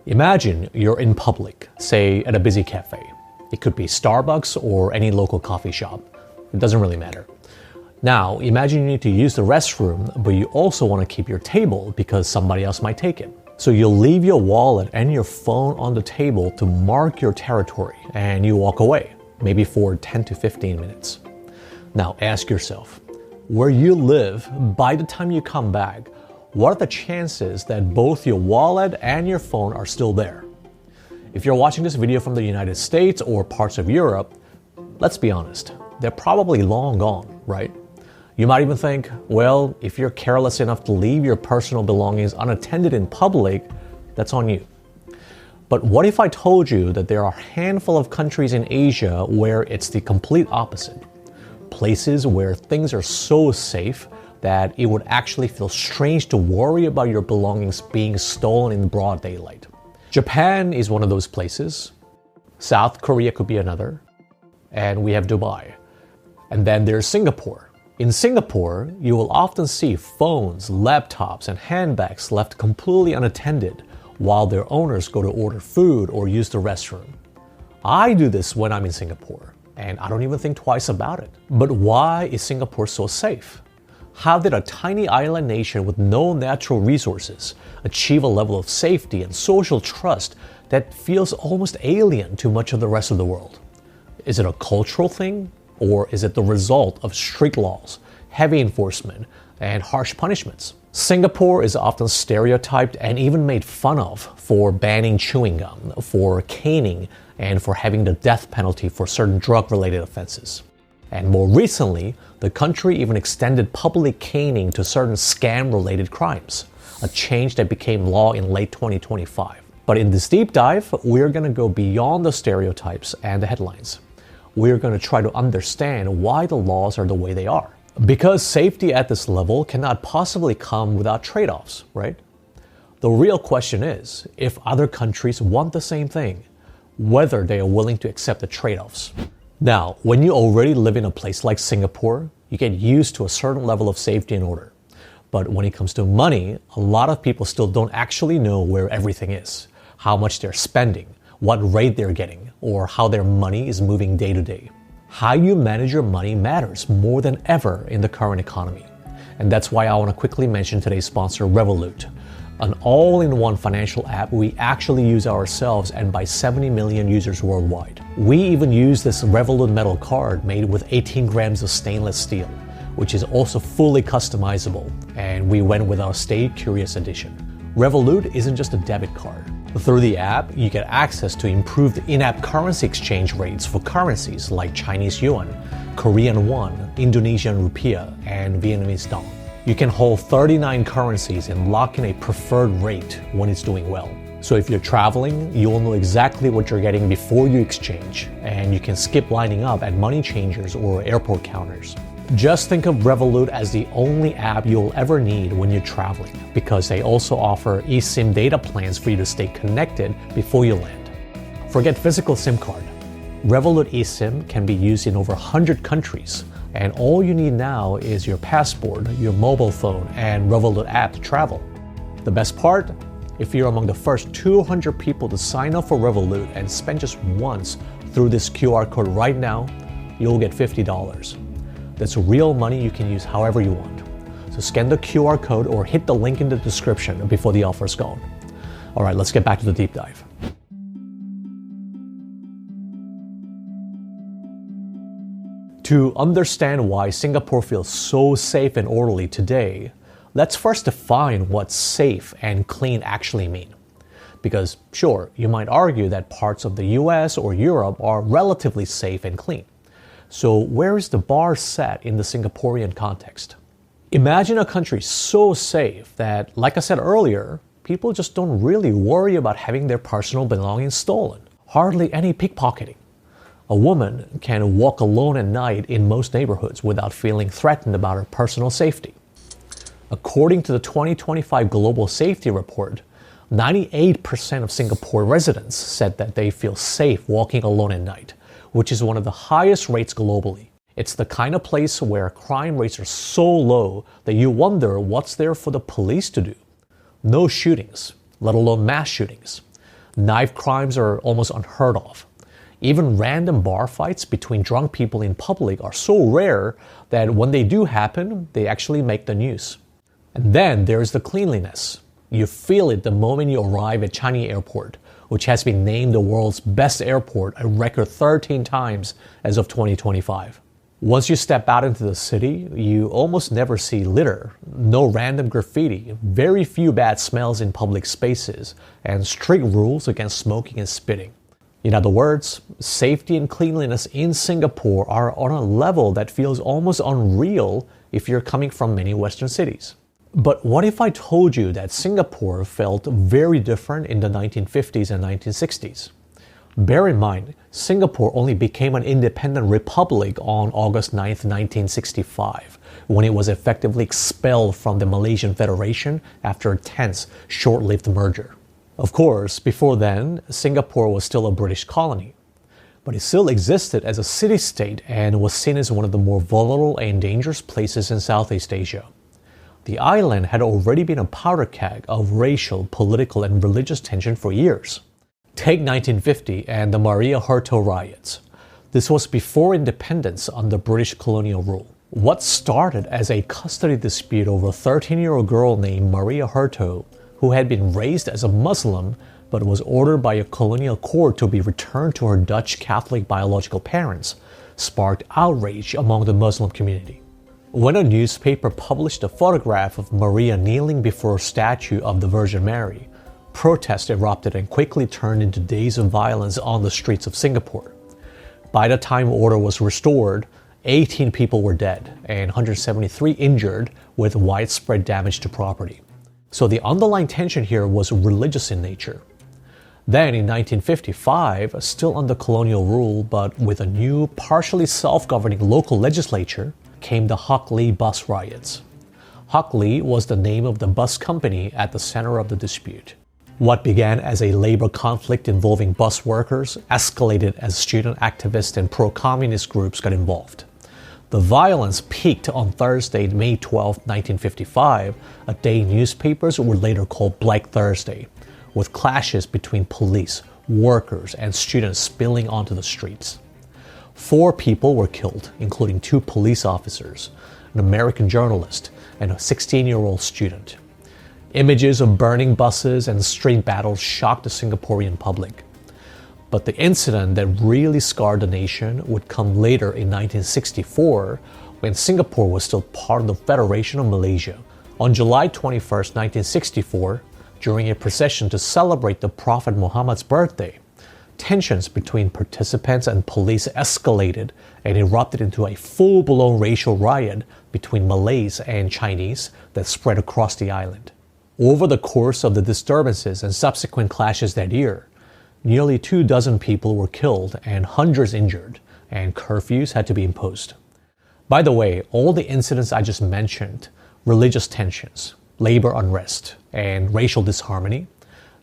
Imagine you're in public, say at a busy cafe. It could be Starbucks or any local coffee shop. It doesn't really matter. Now, imagine you need to use the restroom, but you also want to keep your table because somebody else might take it. So you'll leave your wallet and your phone on the table to mark your territory, and you walk away, maybe for 10 to 15 minutes. Now ask yourself, where you live, by the time you come back, what are the chances that both your wallet and your phone are still there? If you're watching this video from the United States or parts of Europe, let's be honest, they're probably long gone, right? You might even think, well, if you're careless enough to leave your personal belongings unattended in public, that's on you. But what if I told you that there are a handful of countries in Asia where it's the complete opposite? Places where things are so safe that it would actually feel strange to worry about your belongings being stolen in broad daylight. Japan is one of those places. South Korea could be another. And we have Dubai. And then there's Singapore. In Singapore, you will often see phones, laptops, and handbags left completely unattended while their owners go to order food or use the restroom. I do this when I'm in Singapore, and I don't even think twice about it. But why is Singapore so safe? How did a tiny island nation with no natural resources achieve a level of safety and social trust that feels almost alien to much of the rest of the world? Is it a cultural thing? Or is it the result of strict laws, heavy enforcement, and harsh punishments? Singapore is often stereotyped and even made fun of for banning chewing gum, for caning, and for having the death penalty for certain drug-related offenses. And more recently, the country even extended public caning to certain scam-related crimes, a change that became law in late 2025. But in this deep dive, we're going to go beyond the stereotypes and the headlines. We're going to try to understand why the laws are the way they are. Because safety at this level cannot possibly come without trade-offs, right? The real question is, if other countries want the same thing, whether they are willing to accept the trade-offs. Now, when you already live in a place like Singapore, you get used to a certain level of safety and order. But when it comes to money, a lot of people still don't actually know where everything is, how much they're spending, what rate they're getting, or how their money is moving day to day. How you manage your money matters more than ever in the current economy. And that's why I want to quickly mention today's sponsor, Revolut, an all-in-one financial app we actually use ourselves and by 70 million users worldwide. We even use this Revolut metal card made with 18 grams of stainless steel, which is also fully customizable, and we went with our Stay Curious edition. Revolut isn't just a debit card. Through the app, you get access to improved in-app currency exchange rates for currencies like Chinese yuan, Korean won, Indonesian rupiah, and Vietnamese dong. You can hold 39 currencies and lock in a preferred rate when it's doing well. So if you're traveling, you'll know exactly what you're getting before you exchange, and you can skip lining up at money changers or airport counters. Just think of Revolut as the only app you'll ever need when you're traveling, because they also offer eSIM data plans for you to stay connected before you land. Forget physical SIM card. Revolut eSIM can be used in over 100 countries, and all you need now is your passport, your mobile phone, and Revolut app to travel. The best part? If you're among the first 200 people to sign up for Revolut and spend just once through this QR code right now, you'll get $50. That's real money you can use however you want. So scan the QR code or hit the link in the description before the offer's gone. All right, let's get back to the deep dive. To understand why Singapore feels so safe and orderly today, let's first define what safe and clean actually mean. Because sure, you might argue that parts of the US or Europe are relatively safe and clean. So where is the bar set in the Singaporean context? Imagine a country so safe that, like I said earlier, people just don't really worry about having their personal belongings stolen. Hardly any pickpocketing. A woman can walk alone at night in most neighborhoods without feeling threatened about her personal safety. According to the 2025 Global Safety Report, 98% of Singapore residents said that they feel safe walking alone at night, which is one of the highest rates globally. It's the kind of place where crime rates are so low that you wonder what's there for the police to do. No shootings, let alone mass shootings. Knife crimes are almost unheard of. Even random bar fights between drunk people in public are so rare that when they do happen, they actually make the news. And then there's the cleanliness. You feel it the moment you arrive at Changi Airport, which has been named the world's best airport a record 13 times as of 2025. Once you step out into the city, you almost never see litter, no random graffiti, very few bad smells in public spaces, and strict rules against smoking and spitting. In other words, safety and cleanliness in Singapore are on a level that feels almost unreal if you're coming from many Western cities. But what if I told you that Singapore felt very different in the 1950s and 1960s? Bear in mind, Singapore only became an independent republic on August 9, 1965, when it was effectively expelled from the Malaysian Federation after a tense, short-lived merger. Of course, before then, Singapore was still a British colony, but it still existed as a city-state and was seen as one of the more vulnerable and dangerous places in Southeast Asia. The island had already been a powder keg of racial, political, and religious tension for years. Take 1950 and the Maria Herto riots. This was before independence under British colonial rule. What started as a custody dispute over a 13-year-old girl named Maria Herto, who had been raised as a Muslim but was ordered by a colonial court to be returned to her Dutch Catholic biological parents, sparked outrage among the Muslim community. When a newspaper published a photograph of Maria kneeling before a statue of the Virgin Mary, protests erupted and quickly turned into days of violence on the streets of Singapore. By the time order was restored, 18 people were dead and 173 injured with widespread damage to property. So the underlying tension here was religious in nature. Then in 1955, still under colonial rule but with a new, partially self-governing local legislature, came the Hock Lee bus riots. Hock Lee was the name of the bus company at the center of the dispute. What began as a labor conflict involving bus workers escalated as student activists and pro-communist groups got involved. The violence peaked on Thursday, May 12, 1955, a day newspapers would later call Black Thursday, with clashes between police, workers, and students spilling onto the streets. 4 people were killed, including 2 police officers, an American journalist, and a 16-year-old student. Images of burning buses and street battles shocked the Singaporean public. But the incident that really scarred the nation would come later in 1964, when Singapore was still part of the Federation of Malaysia. On July 21, 1964, during a procession to celebrate the Prophet Muhammad's birthday, tensions between participants and police escalated and erupted into a full-blown racial riot between Malays and Chinese that spread across the island. Over the course of the disturbances and subsequent clashes that year, nearly 24 people were killed and hundreds injured, and curfews had to be imposed. By the way, all the incidents I just mentioned, religious tensions, labor unrest, and racial disharmony,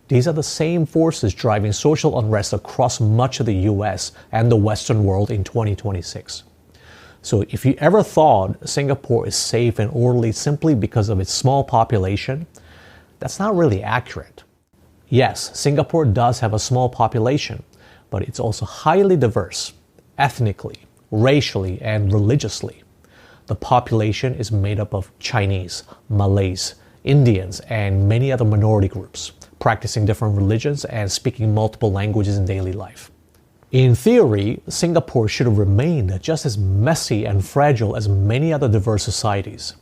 these are the same forces driving social unrest across much of the US and the Western world in 2026. So if you ever thought Singapore is safe and orderly simply because of its small population, that's not really accurate. Yes, Singapore does have a small population, but it's also highly diverse, ethnically, racially, and religiously. The population is made up of Chinese, Malays, Indians, and many other minority groups, practicing different religions and speaking multiple languages in daily life. In theory, Singapore should have remained just as messy and fragile as many other diverse societies.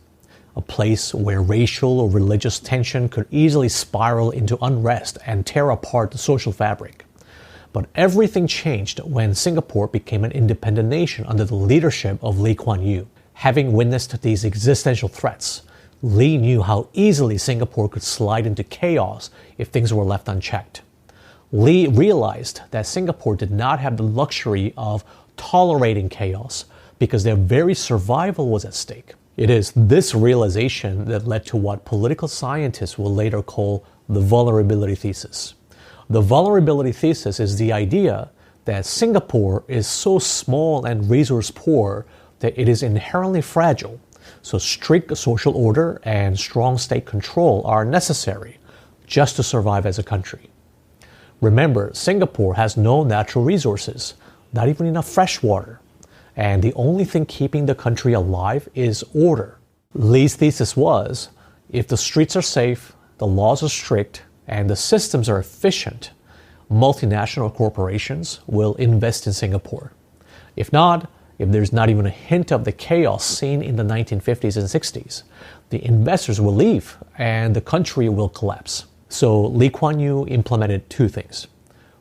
A place where racial or religious tension could easily spiral into unrest and tear apart the social fabric. But everything changed when Singapore became an independent nation under the leadership of Lee Kuan Yew. Having witnessed these existential threats, Lee knew how easily Singapore could slide into chaos if things were left unchecked. Lee realized that Singapore did not have the luxury of tolerating chaos because their very survival was at stake. It is this realization that led to what political scientists will later call the vulnerability thesis. The vulnerability thesis is the idea that Singapore is so small and resource poor that it is inherently fragile, so strict social order and strong state control are necessary, just to survive as a country. Remember, Singapore has no natural resources, not even enough fresh water, and the only thing keeping the country alive is order. Lee's thesis was, if the streets are safe, the laws are strict, and the systems are efficient, multinational corporations will invest in Singapore. If not, if there's not even a hint of the chaos seen in the 1950s and 60s, the investors will leave and the country will collapse. So Lee Kuan Yew implemented two things.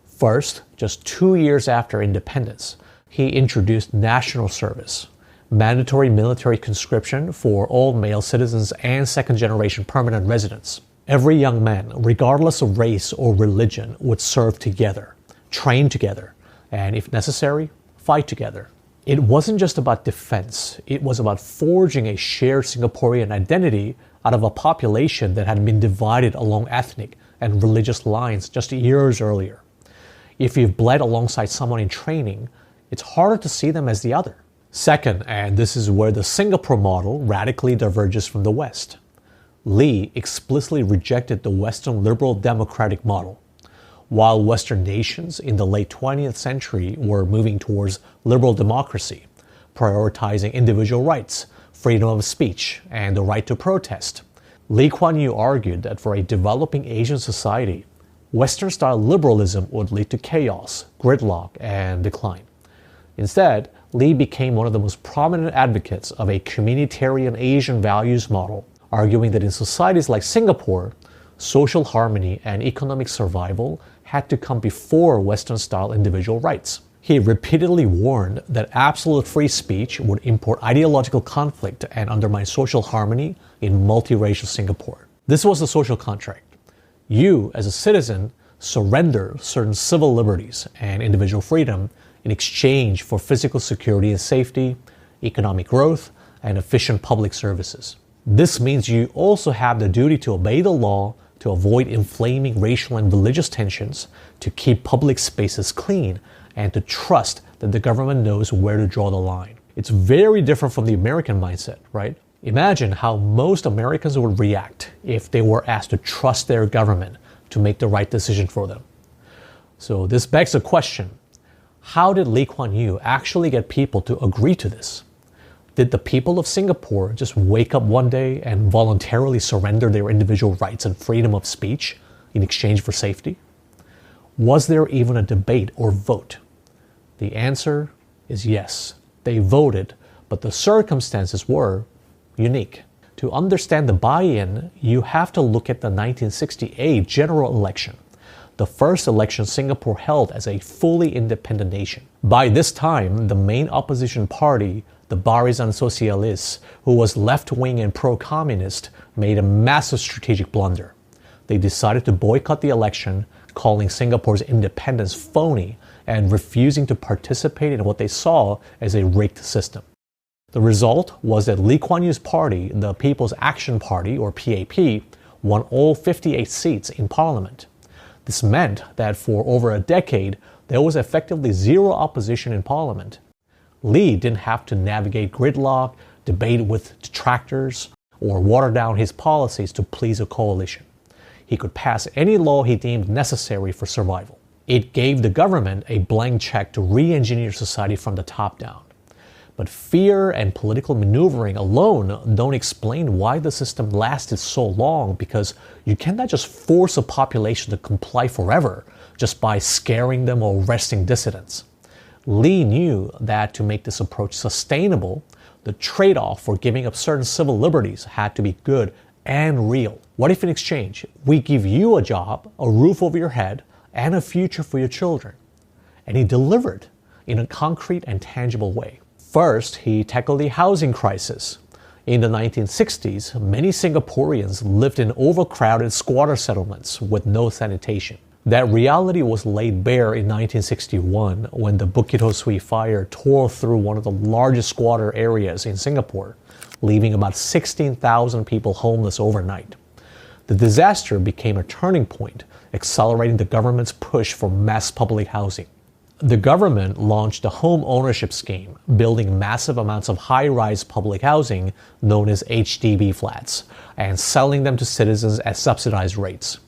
First, just 2 years after independence, he introduced national service, mandatory military conscription for all male citizens and second-generation permanent residents. Every young man, regardless of race or religion, would serve together, train together, and if necessary, fight together. It wasn't just about defense, it was about forging a shared Singaporean identity out of a population that had been divided along ethnic and religious lines just years earlier. If you've bled alongside someone in training, it's harder to see them as the other. Second, and this is where the Singapore model radically diverges from the West, Lee explicitly rejected the Western liberal democratic model. While Western nations in the late 20th century were moving towards liberal democracy, prioritizing individual rights, freedom of speech, and the right to protest, Lee Kuan Yew argued that for a developing Asian society, Western-style liberalism would lead to chaos, gridlock, and decline. Instead, Lee became one of the most prominent advocates of a communitarian Asian values model, arguing that in societies like Singapore, social harmony and economic survival had to come before Western-style individual rights. He repeatedly warned that absolute free speech would import ideological conflict and undermine social harmony in multiracial Singapore. This was the social contract. You, as a citizen, surrender certain civil liberties and individual freedom in exchange for physical security and safety, economic growth, and efficient public services. This means you also have the duty to obey the law, to avoid inflaming racial and religious tensions, to keep public spaces clean, and to trust that the government knows where to draw the line. It's very different from the American mindset, right? Imagine how most Americans would react if they were asked to trust their government to make the right decision for them. So this begs the question, how did Lee Kuan Yew actually get people to agree to this? Did the people of Singapore just wake up one day and voluntarily surrender their individual rights and freedom of speech in exchange for safety? Was there even a debate or vote? The answer is yes. They voted, but the circumstances were unique. To understand the buy-in, you have to look at the 1968 general election, the first election Singapore held as a fully independent nation. By this time, the main opposition party, the Barisan Sosialis, who was left-wing and pro-communist, made a massive strategic blunder. They decided to boycott the election, calling Singapore's independence phony and refusing to participate in what they saw as a rigged system. The result was that Lee Kuan Yew's party, the People's Action Party, or PAP, won all 58 seats in parliament. This meant that for over a decade, there was effectively zero opposition in parliament. Lee didn't have to navigate gridlock, debate with detractors, or water down his policies to please a coalition. He could pass any law he deemed necessary for survival. It gave the government a blank check to re-engineer society from the top down. But fear and political maneuvering alone don't explain why the system lasted so long, because you cannot just force a population to comply forever just by scaring them or arresting dissidents. Lee knew that to make this approach sustainable, the trade-off for giving up certain civil liberties had to be good and real. What if in exchange, we give you a job, a roof over your head, and a future for your children? And he delivered in a concrete and tangible way. First, he tackled the housing crisis. In the 1960s, many Singaporeans lived in overcrowded squatter settlements with no sanitation. That reality was laid bare in 1961 when the Bukit Ho Swee fire tore through one of the largest squatter areas in Singapore, leaving about 16,000 people homeless overnight. The disaster became a turning point, accelerating the government's push for mass public housing. The government launched a home ownership scheme, building massive amounts of high-rise public housing known as HDB flats, and selling them to citizens at subsidized rates.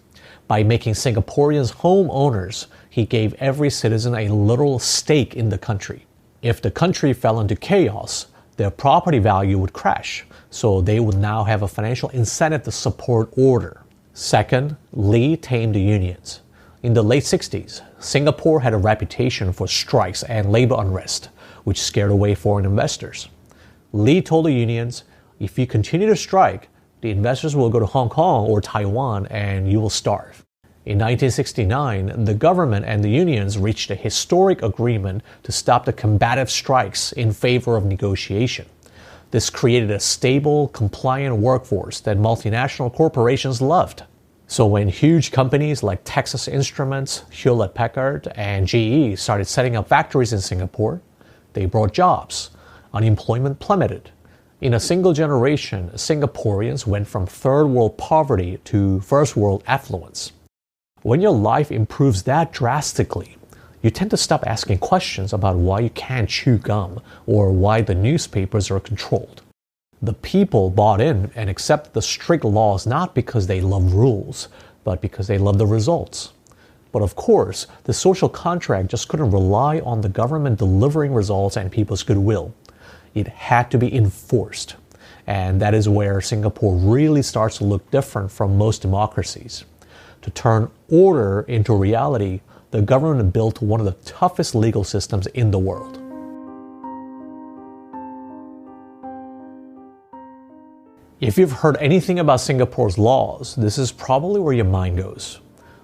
By making Singaporeans homeowners, he gave every citizen a literal stake in the country. If the country fell into chaos, their property value would crash, so they would now have a financial incentive to support order. Second, Lee tamed the unions. In the late 60s, Singapore had a reputation for strikes and labor unrest, which scared away foreign investors. Lee told the unions, if you continue to strike, the investors will go to Hong Kong or Taiwan and you will starve. In 1969, the government and the unions reached a historic agreement to stop the combative strikes in favor of negotiation. This created a stable, compliant workforce that multinational corporations loved. So when huge companies like Texas Instruments, Hewlett-Packard, and GE started setting up factories in Singapore, they brought jobs. Unemployment plummeted. In a single generation, Singaporeans went from third world poverty to first world affluence. When your life improves that drastically, you tend to stop asking questions about why you can't chew gum or why the newspapers are controlled. The people bought in and accepted the strict laws not because they love rules, but because they love the results. But of course, the social contract just couldn't rely on the government delivering results and people's goodwill. It had to be enforced. And that is where Singapore really starts to look different from most democracies. To turn order into reality, the government built one of the toughest legal systems in the world. If you've heard anything about Singapore's laws, this is probably where your mind goes.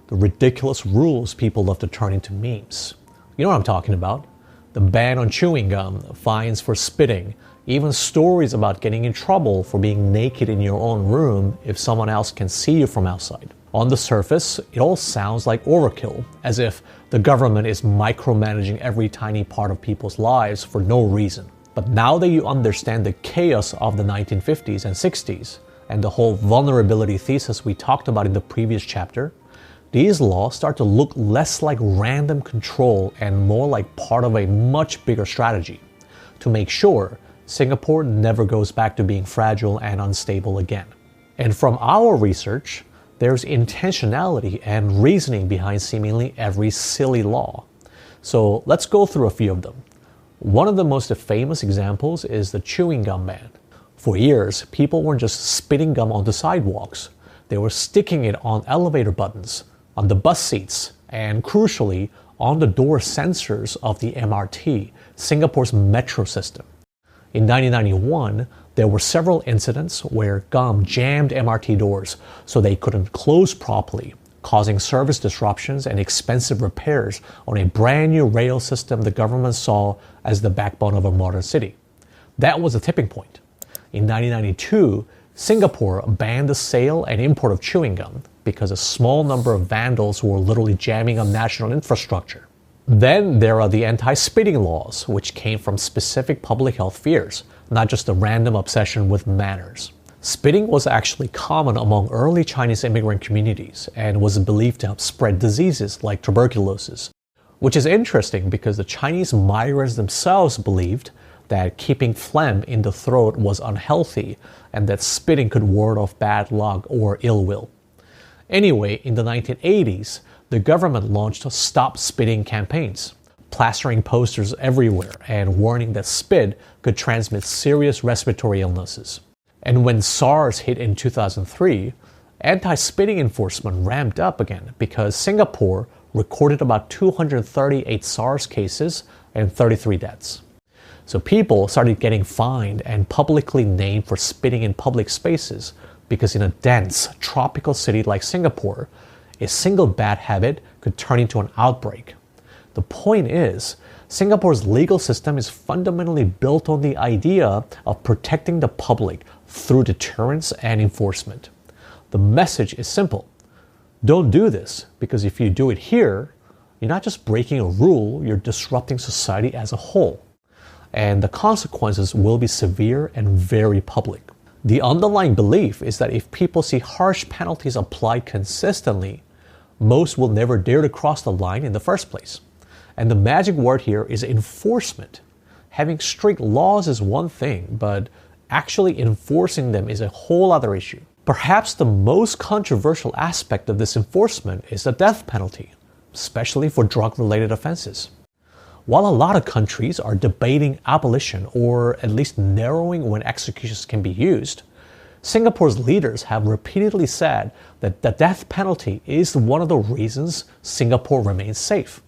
The ridiculous rules people love to turn into memes. You know what I'm talking about? The ban on chewing gum, fines for spitting, even stories about getting in trouble for being naked in your own room if someone else can see you from outside. On the surface, it all sounds like overkill, as if the government is micromanaging every tiny part of people's lives for no reason. But now that you understand the chaos of the 1950s and 60s, and the whole vulnerability thesis we talked about in the previous chapter, these laws start to look less like random control and more like part of a much bigger strategy to make sure Singapore never goes back to being fragile and unstable again. And from our research, there's intentionality and reasoning behind seemingly every silly law. So let's go through a few of them. One of the most famous examples is the chewing gum ban. For years, people weren't just spitting gum on the sidewalks. They were sticking it on elevator buttons, on the bus seats, and crucially, on the door sensors of the MRT, Singapore's metro system. In 1991, there were several incidents where gum jammed MRT doors so they couldn't close properly, causing service disruptions and expensive repairs on a brand new rail system the government saw as the backbone of a modern city. That was a tipping point. In 1992, Singapore banned the sale and import of chewing gum because a small number of vandals were literally jamming on national infrastructure. Then there are the anti-spitting laws, which came from specific public health fears, not just a random obsession with manners. Spitting was actually common among early Chinese immigrant communities and was believed to help spread diseases like tuberculosis, which is interesting because the Chinese migrants themselves believed that keeping phlegm in the throat was unhealthy and that spitting could ward off bad luck or ill will. Anyway, in the 1980s, the government launched stop spitting campaigns, plastering posters everywhere and warning that spit could transmit serious respiratory illnesses. And when SARS hit in 2003, anti-spitting enforcement ramped up again because Singapore recorded about 238 SARS cases and 33 deaths. So people started getting fined and publicly named for spitting in public spaces because in a dense, tropical city like Singapore, a single bad habit could turn into an outbreak. The point is, Singapore's legal system is fundamentally built on the idea of protecting the public through deterrence and enforcement. The message is simple. Don't do this, because if you do it here, you're not just breaking a rule, you're disrupting society as a whole. And the consequences will be severe and very public. The underlying belief is that if people see harsh penalties applied consistently, most will never dare to cross the line in the first place. And the magic word here is enforcement. Having strict laws is one thing, but actually enforcing them is a whole other issue. Perhaps the most controversial aspect of this enforcement is the death penalty, especially for drug-related offenses. While a lot of countries are debating abolition or at least narrowing when executions can be used, Singapore's leaders have repeatedly said that the death penalty is one of the reasons Singapore remains safe.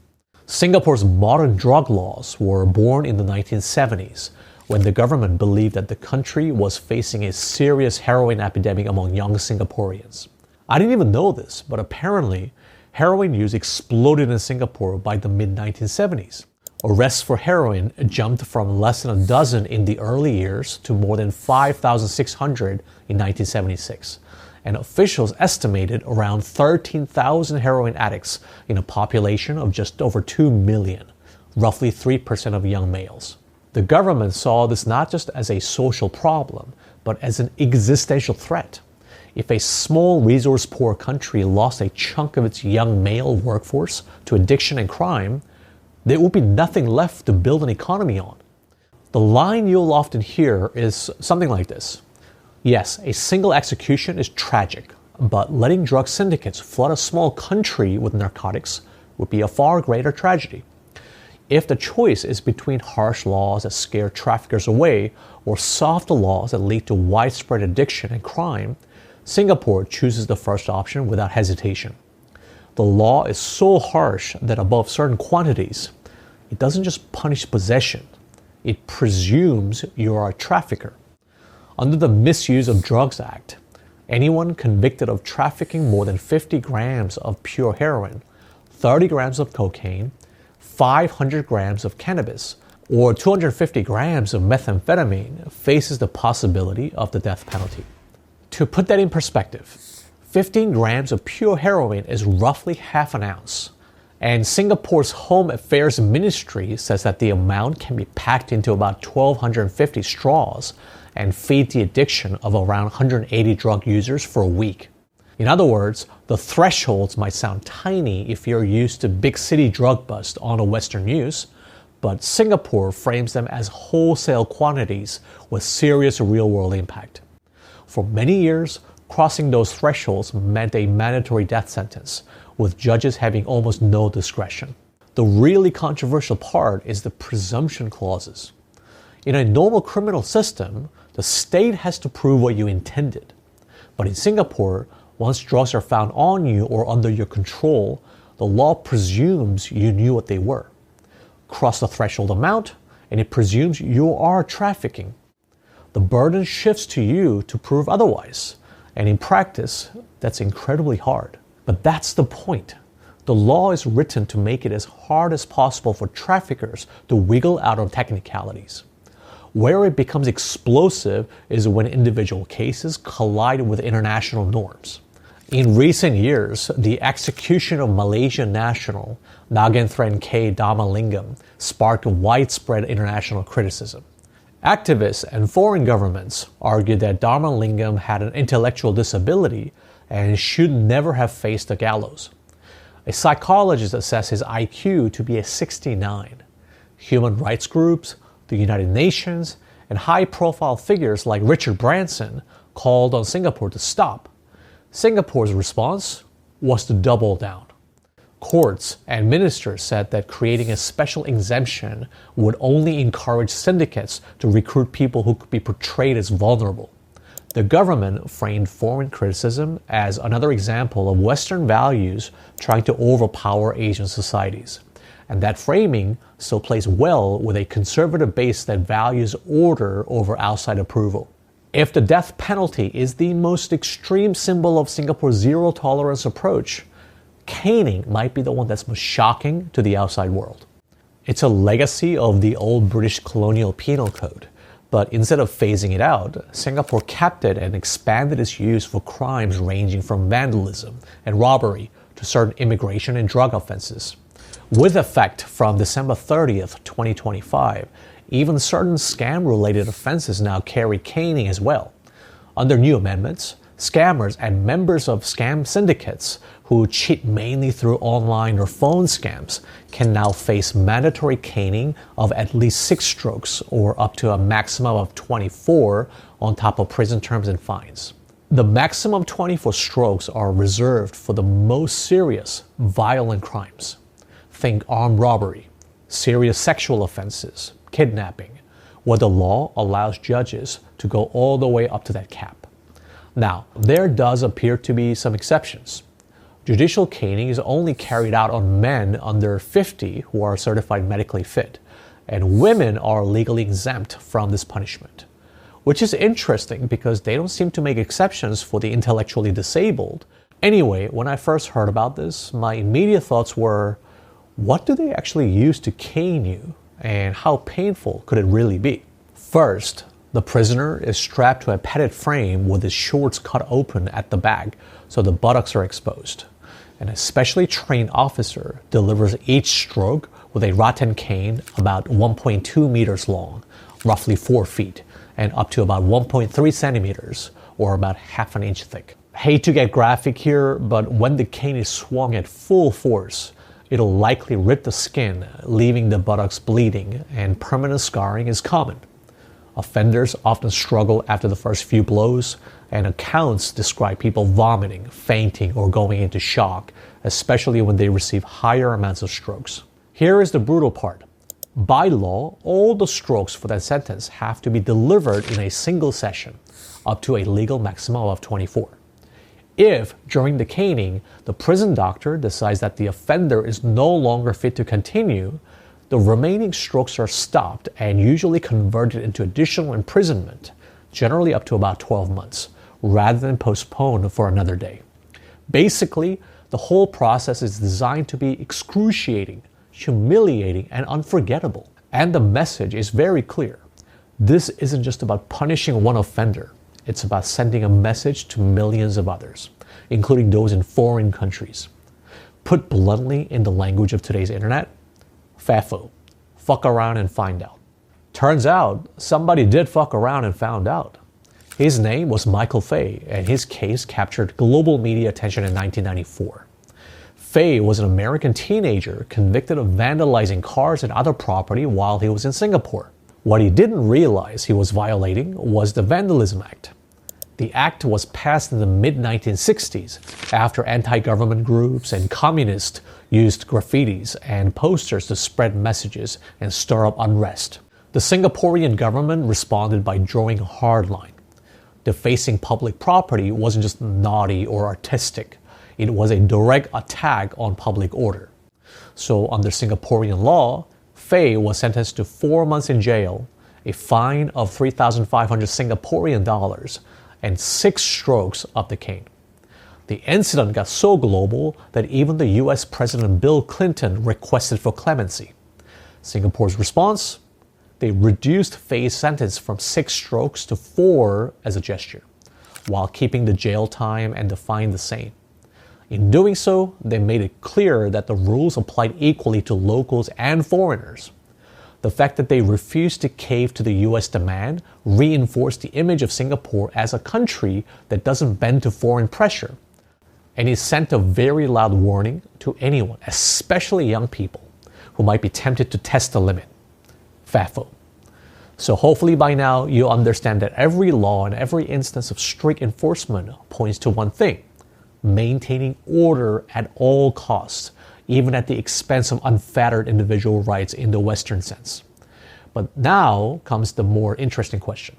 Singapore's modern drug laws were born in the 1970s, when the government believed that the country was facing a serious heroin epidemic among young Singaporeans. I didn't even know this, but apparently, heroin use exploded in Singapore by the mid-1970s. Arrests for heroin jumped from less than a dozen in the early years to more than 5,600 in 1976, and officials estimated around 13,000 heroin addicts in a population of just over 2 million, roughly 3% of young males. The government saw this not just as a social problem, but as an existential threat. If a small resource-poor country lost a chunk of its young male workforce to addiction and crime, there would be nothing left to build an economy on. The line you'll often hear is something like this. Yes, a single execution is tragic, but letting drug syndicates flood a small country with narcotics would be a far greater tragedy. If the choice is between harsh laws that scare traffickers away or soft laws that lead to widespread addiction and crime, Singapore chooses the first option without hesitation. The law is so harsh that above certain quantities, it doesn't just punish possession, it presumes you are a trafficker. Under the Misuse of Drugs Act, anyone convicted of trafficking more than 50 grams of pure heroin, 30 grams of cocaine, 500 grams of cannabis, or 250 grams of methamphetamine faces the possibility of the death penalty. To put that in perspective, 15 grams of pure heroin is roughly half an ounce, and Singapore's Home Affairs Ministry says that the amount can be packed into about 1,250 straws and feed the addiction of around 180 drug users for a week. In other words, the thresholds might sound tiny if you're used to big city drug bust on a Western news, but Singapore frames them as wholesale quantities with serious real-world impact. For many years, crossing those thresholds meant a mandatory death sentence, with judges having almost no discretion. The really controversial part is the presumption clauses. In a normal criminal system, the state has to prove what you intended. But in Singapore, once drugs are found on you or under your control, the law presumes you knew what they were. Cross the threshold amount, and it presumes you are trafficking. The burden shifts to you to prove otherwise, and in practice, that's incredibly hard. But that's the point. The law is written to make it as hard as possible for traffickers to wiggle out of technicalities. Where it becomes explosive is when individual cases collide with international norms. In recent years, the execution of Malaysian national Nagenthren K. Dharmalingam sparked widespread international criticism. Activists and foreign governments argued that Dharmalingam had an intellectual disability and should never have faced the gallows. A psychologist assessed his IQ to be a 69. Human rights groups, the United Nations, and high-profile figures like Richard Branson called on Singapore to stop. Singapore's response was to double down. Courts and ministers said that creating a special exemption would only encourage syndicates to recruit people who could be portrayed as vulnerable. The government framed foreign criticism as another example of Western values trying to overpower Asian societies. And that framing still plays well with a conservative base that values order over outside approval. If the death penalty is the most extreme symbol of Singapore's zero-tolerance approach, caning might be the one that's most shocking to the outside world. It's a legacy of the old British colonial penal code, but instead of phasing it out, Singapore kept it and expanded its use for crimes ranging from vandalism and robbery to certain immigration and drug offenses. With effect from December 30th, 2025, even certain scam-related offenses now carry caning as well. Under new amendments, scammers and members of scam syndicates who cheat mainly through online or phone scams can now face mandatory caning of at least 6 strokes or up to a maximum of 24 on top of prison terms and fines. The maximum 24 strokes are reserved for the most serious, violent crimes. Think armed robbery, serious sexual offenses, kidnapping, where the law allows judges to go all the way up to that cap. Now, there does appear to be some exceptions. Judicial caning is only carried out on men under 50 who are certified medically fit, and women are legally exempt from this punishment. Which is interesting because they don't seem to make exceptions for the intellectually disabled. Anyway, when I first heard about this, my immediate thoughts were, what do they actually use to cane you, and how painful could it really be? First, the prisoner is strapped to a padded frame with his shorts cut open at the back so the buttocks are exposed. An especially trained officer delivers each stroke with a rattan cane about 1.2 meters long, roughly 4 feet, and up to about 1.3 centimeters, or about half an inch thick. Hate to get graphic here, but when the cane is swung at full force, it'll likely rip the skin, leaving the buttocks bleeding, and permanent scarring is common. Offenders often struggle after the first few blows, and accounts describe people vomiting, fainting, or going into shock, especially when they receive higher amounts of strokes. Here is the brutal part. By law, all the strokes for that sentence have to be delivered in a single session, up to a legal maximum of 24. If, during the caning, the prison doctor decides that the offender is no longer fit to continue, the remaining strokes are stopped and usually converted into additional imprisonment, generally up to about 12 months, rather than postponed for another day. Basically, the whole process is designed to be excruciating, humiliating, and unforgettable. And the message is very clear. This isn't just about punishing one offender. It's about sending a message to millions of others, including those in foreign countries. Put bluntly in the language of today's internet, FAFO, fuck around and find out. Turns out, somebody did fuck around and found out. His name was Michael Fay, and his case captured global media attention in 1994. Fay was an American teenager convicted of vandalizing cars and other property while he was in Singapore. What he didn't realize he was violating was the Vandalism Act. The act was passed in the mid-1960s after anti-government groups and communists used graffitis and posters to spread messages and stir up unrest. The Singaporean government responded by drawing a hard line. Defacing public property wasn't just naughty or artistic. It was a direct attack on public order. So under Singaporean law, Fay was sentenced to 4 months in jail, a fine of 3,500 Singaporean dollars, and 6 strokes of the cane. The incident got so global that even the US President Bill Clinton requested for clemency. Singapore's response? They reduced Fay's sentence from 6 strokes to 4 as a gesture, while keeping the jail time and the fine the same. In doing so, they made it clear that the rules applied equally to locals and foreigners. The fact that they refused to cave to the US demand reinforced the image of Singapore as a country that doesn't bend to foreign pressure. And it sent a very loud warning to anyone, especially young people, who might be tempted to test the limit. FAFO. So hopefully by now you understand that every law and every instance of strict enforcement points to one thing: maintaining order at all costs, even at the expense of unfettered individual rights in the Western sense. But now comes the more interesting question.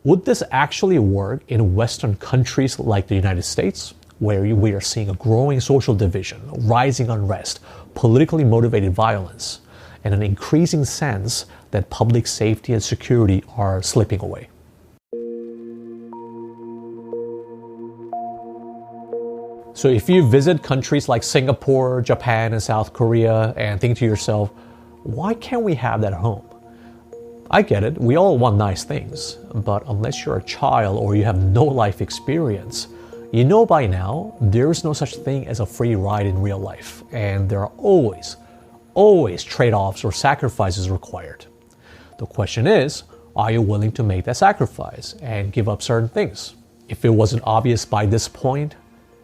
Would this actually work in Western countries like the United States, where we are seeing a growing social division, rising unrest, politically motivated violence, and an increasing sense that public safety and security are slipping away? So if you visit countries like Singapore, Japan, and South Korea and think to yourself, why can't we have that at home? I get it, we all want nice things, but unless you're a child or you have no life experience, you know by now there is no such thing as a free ride in real life, and there are always trade-offs or sacrifices required. The question is, are you willing to make that sacrifice and give up certain things? If it wasn't obvious by this point,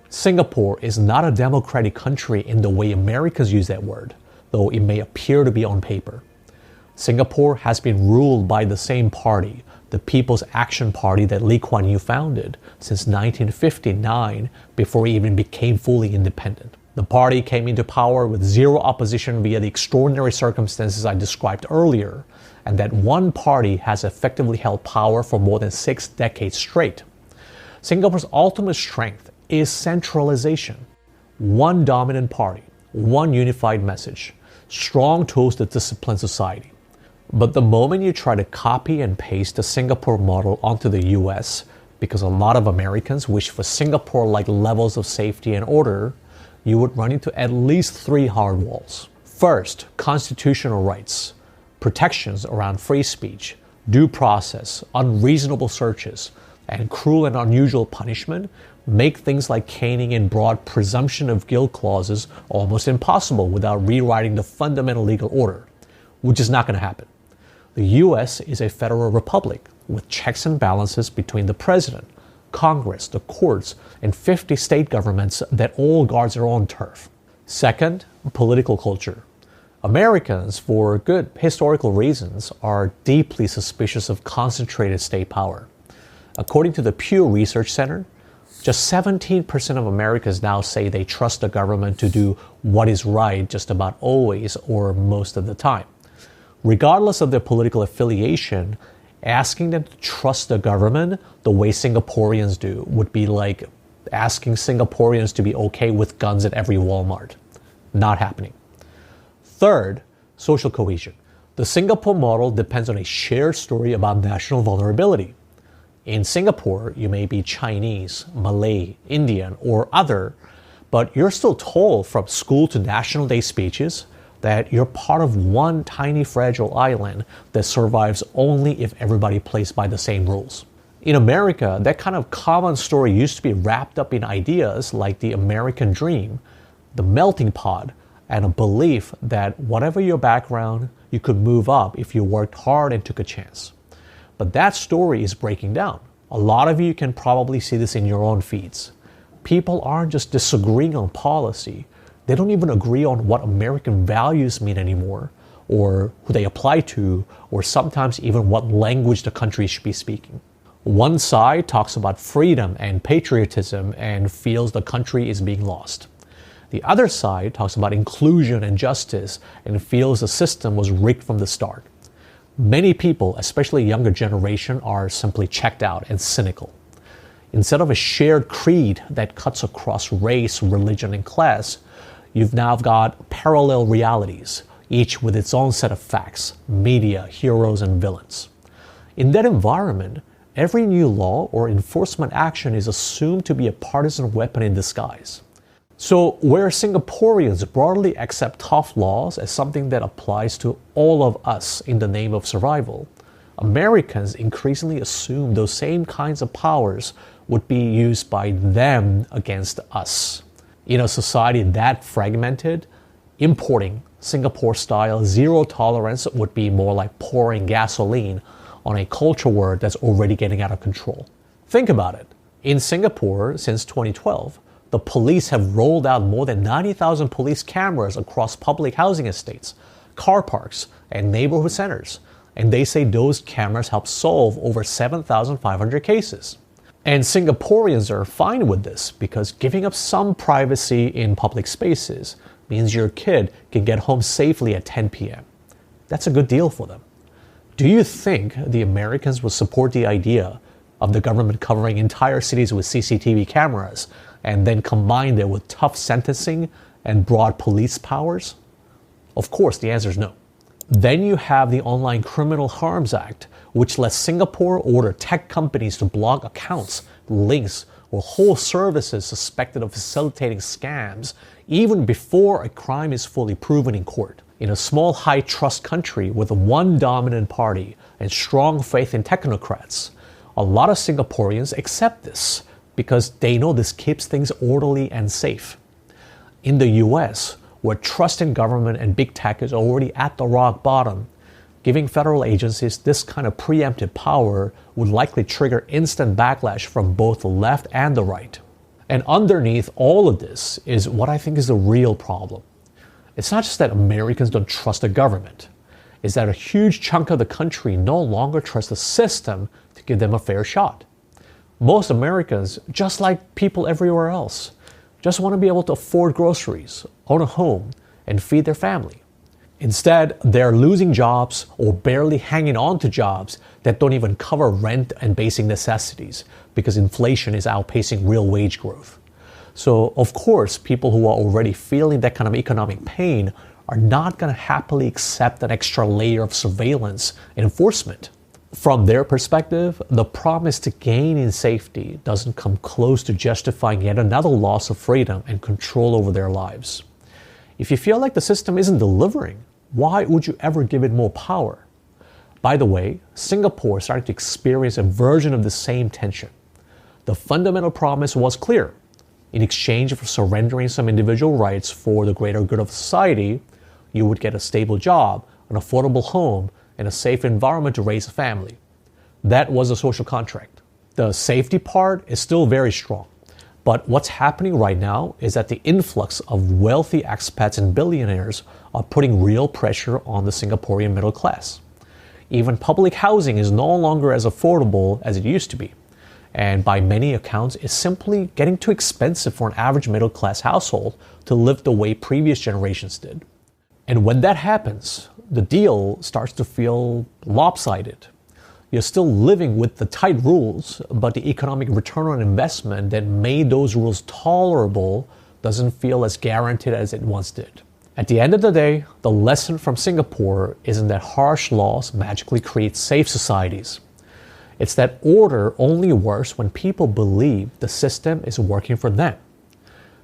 Singapore is not a democratic country in the way Americans use that word, though it may appear to be on paper. Singapore has been ruled by the same party, the People's Action Party that Lee Kuan Yew founded, since 1959, before it even became fully independent. The party came into power with zero opposition via the extraordinary circumstances I described earlier, and that one party has effectively held power for more than 6 decades straight. Singapore's ultimate strength is centralization. One dominant party, one unified message, strong tools to discipline society. But the moment you try to copy and paste the Singapore model onto the US, because a lot of Americans wish for Singapore-like levels of safety and order, you would run into at least 3 hard walls. First, constitutional rights, protections around free speech, due process, unreasonable searches, and cruel and unusual punishment make things like caning and broad presumption of guilt clauses almost impossible without rewriting the fundamental legal order, which is not going to happen. The US is a federal republic with checks and balances between the president, Congress, the courts, and 50 state governments that all guards their own turf. Second, political culture. Americans, for good historical reasons, are deeply suspicious of concentrated state power. According to the Pew Research Center, just 17% of Americans now say they trust the government to do what is right just about always or most of the time. Regardless of their political affiliation, asking them to trust the government the way Singaporeans do would be like asking Singaporeans to be okay with guns at every Walmart. Not happening. Third, social cohesion. The Singapore model depends on a shared story about national vulnerability. In Singapore, you may be Chinese, Malay, Indian, or other, but you're still told from school to National Day speeches that you're part of one tiny fragile island that survives only if everybody plays by the same rules. In America, that kind of common story used to be wrapped up in ideas like the American dream, the melting pot, and a belief that whatever your background, you could move up if you worked hard and took a chance. But that story is breaking down. A lot of you can probably see this in your own feeds. People aren't just disagreeing on policy. They don't even agree on what American values mean anymore, or who they apply to, or sometimes even what language the country should be speaking. One side talks about freedom and patriotism and feels the country is being lost. The other side talks about inclusion and justice and feels the system was rigged from the start. Many people, especially younger generation, are simply checked out and cynical. Instead of a shared creed that cuts across race, religion, and class, you've now got parallel realities, each with its own set of facts, media, heroes, and villains. In that environment, every new law or enforcement action is assumed to be a partisan weapon in disguise. So where Singaporeans broadly accept tough laws as something that applies to all of us in the name of survival, Americans increasingly assume those same kinds of powers would be used by them against us. In a society that fragmented, importing Singapore-style zero tolerance would be more like pouring gasoline on a culture war that's already getting out of control. Think about it. In Singapore, since 2012, the police have rolled out more than 90,000 police cameras across public housing estates, car parks, and neighborhood centers. And they say those cameras help solve over 7,500 cases. And Singaporeans are fine with this because giving up some privacy in public spaces means your kid can get home safely at 10 p.m. That's a good deal for them. Do you think the Americans would support the idea of the government covering entire cities with CCTV cameras and then combine it with tough sentencing and broad police powers? Of course, the answer is no. Then you have the Online Criminal Harms Act, which lets Singapore order tech companies to block accounts, links, or whole services suspected of facilitating scams even before a crime is fully proven in court. In a small high-trust country with one dominant party and strong faith in technocrats, a lot of Singaporeans accept this because they know this keeps things orderly and safe. In the US, where trust in government and big tech is already at the rock bottom, giving federal agencies this kind of preemptive power would likely trigger instant backlash from both the left and the right. And underneath all of this is what I think is the real problem. It's not just that Americans don't trust the government. is that a huge chunk of the country no longer trusts the system to give them a fair shot. Most Americans, just like people everywhere else, just want to be able to afford groceries, own a home, and feed their family. Instead, they're losing jobs or barely hanging on to jobs that don't even cover rent and basic necessities because inflation is outpacing real wage growth. So, of course, people who are already feeling that kind of economic pain are not going to happily accept an extra layer of surveillance and enforcement. From their perspective, the promise to gain in safety doesn't come close to justifying yet another loss of freedom and control over their lives. If you feel like the system isn't delivering, why would you ever give it more power? By the way, Singapore started to experience a version of the same tension. The fundamental promise was clear. In exchange for surrendering some individual rights for the greater good of society, you would get a stable job, an affordable home, and a safe environment to raise a family. That was a social contract. The safety part is still very strong. But what's happening right now is that the influx of wealthy expats and billionaires are putting real pressure on the Singaporean middle class. Even public housing is no longer as affordable as it used to be. And by many accounts, it's simply getting too expensive for an average middle class household to live the way previous generations did. And when that happens, the deal starts to feel lopsided. You're still living with the tight rules, but the economic return on investment that made those rules tolerable doesn't feel as guaranteed as it once did. At the end of the day, the lesson from Singapore isn't that harsh laws magically create safe societies. It's that order only works when people believe the system is working for them.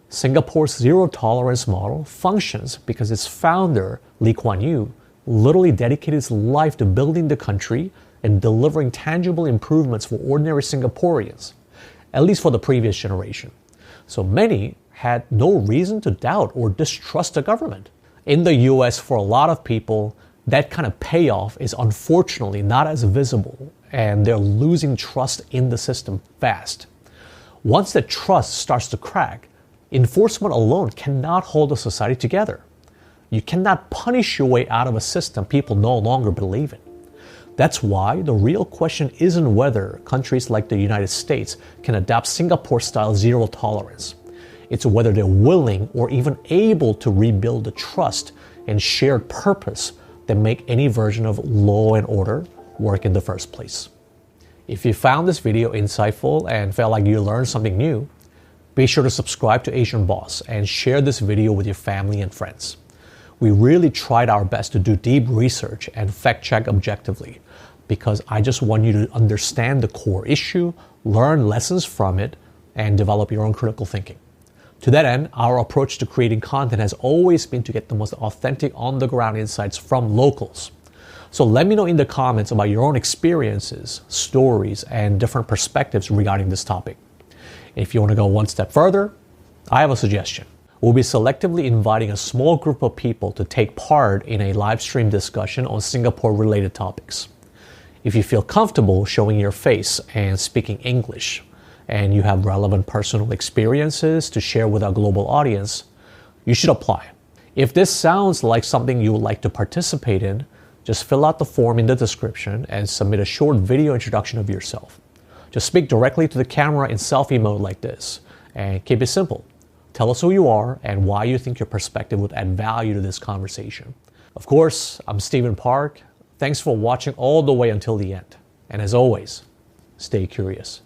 Singapore's zero-tolerance model functions because its founder, Lee Kuan Yew, literally dedicated his life to building the country and delivering tangible improvements for ordinary Singaporeans, at least for the previous generation. So many had no reason to doubt or distrust the government. In the US, for a lot of people, that kind of payoff is unfortunately not as visible, and they're losing trust in the system fast. Once the trust starts to crack, enforcement alone cannot hold a society together. You cannot punish your way out of a system people no longer believe in. That's why the real question isn't whether countries like the United States can adopt Singapore-style zero tolerance. It's whether they're willing or even able to rebuild the trust and shared purpose that make any version of law and order work in the first place. If you found this video insightful and felt like you learned something new, be sure to subscribe to Asian Boss and share this video with your family and friends. We really tried our best to do deep research and fact-check objectively because I just want you to understand the core issue, learn lessons from it, and develop your own critical thinking. To that end, our approach to creating content has always been to get the most authentic on-the-ground insights from locals. So let me know in the comments about your own experiences, stories, and different perspectives regarding this topic. If you want to go one step further, I have a suggestion. We'll be selectively inviting a small group of people to take part in a live stream discussion on Singapore-related topics. If you feel comfortable showing your face and speaking English, and you have relevant personal experiences to share with our global audience, you should apply. If this sounds like something you would like to participate in, just fill out the form in the description and submit a short video introduction of yourself. Just speak directly to the camera in selfie mode like this, and keep it simple. Tell us who you are and why you think your perspective would add value to this conversation. Of course, I'm Stephen Park. Thanks for watching all the way until the end. And as always, stay curious.